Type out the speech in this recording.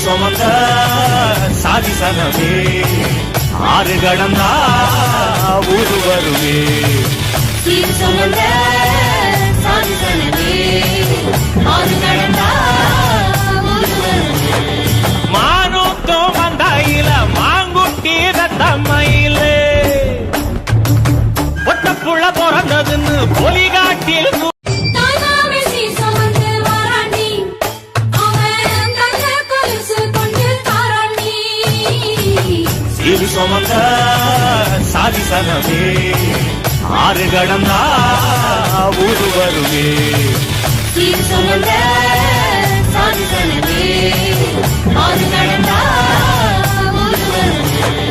சுமந்த சாதிசனமே ஆறு கடந்தா ஊரு வருமே சீர் சுமந்த சாதிசனமே ஆறு கடந்தா ஊரு வருமே மானூத்தோ வந்தாயில மாங்குட்டி ரத்தம்மையில ஒட்டப்புள்ள பிறந்ததுன்னு பொலி காட்டில் சீர் சுமந்த சாதிசனமே ஆறு கடந்தா ஊரு வருமே சீர் சுமந்த சாதிசனமே ஆறு கடந்தா ஊரு வருமே